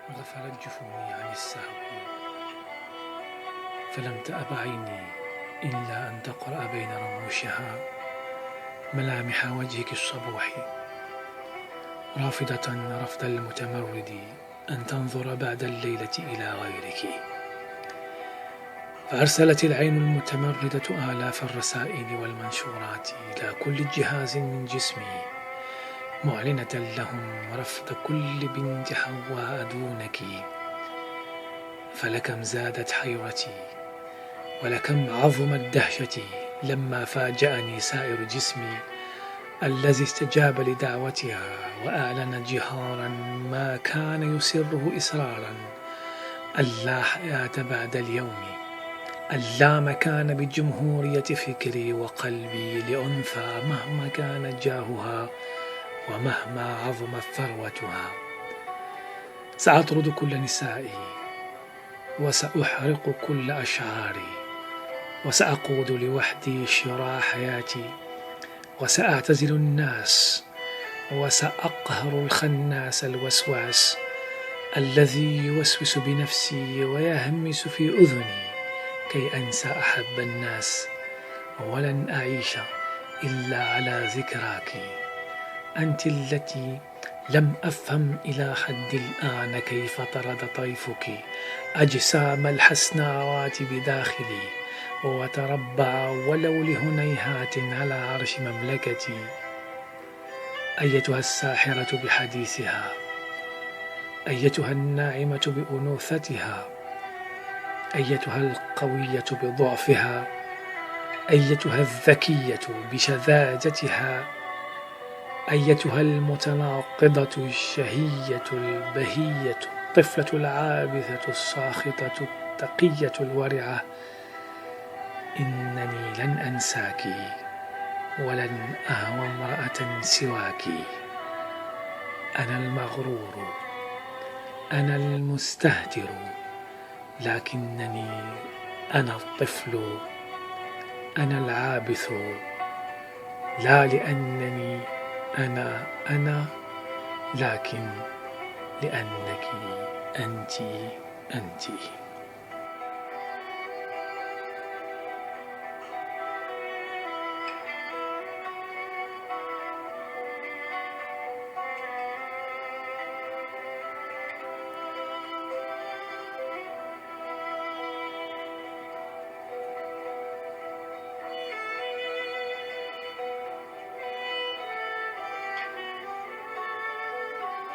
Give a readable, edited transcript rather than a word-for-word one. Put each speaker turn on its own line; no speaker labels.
غفلت جفوني عن السهو، فلم تأب عيني إلا أن تقرأ بين رموشها ملامح وجهك الصبوح، رافضة رفض المتمرد أن تنظر بعد الليلة إلى غيرك. فأرسلت العين المتمردة آلاف الرسائل والمنشورات إلى كل جهاز من جسمي، معلنة لهم رفض كل بنت حواء دونك. فلكم زادت حيرتي ولكم عظمت دهشتي لما فاجأني سائر جسمي الذي استجاب لدعوتها وأعلن جهارا ما كان يسره إسرارا أن لا حياة بعد اليوم، أن لا مكان بجمهورية فكري وقلبي لأنثى مهما كان جاهها ومهما عظمت ثروتها. سأطرد كل نسائي وسأحرق كل أشعاري، وسأقود لوحدي شراع حياتي، وسأعتزل الناس، وسأقهر الخناس الوسواس الذي يوسوس بنفسي ويهمس في أذني كي أنسى أحب الناس. ولن أعيش إلا على ذكراك، أنت التي لم أفهم إلى حد الآن كيف طرد طيفك أجسام الحسناوات بداخلي وتربع ولو لهنيهات على عرش مملكتي. أيتها الساحرة بحديثها، أيتها الناعمة بأنوثتها، أيتها القوية بضعفها، أيتها الذكية بشذاذتها، أيتها المتناقضة الشهية البهية الطفلة العابثة الساخطة التقية الورعة، إنني لن أنساك ولن أهوى امرأة سواك. أنا المغرور، أنا المستهتر، لكنني أنا الطفل، أنا العابث، لا لأنني أنا لكن لأنك أنت.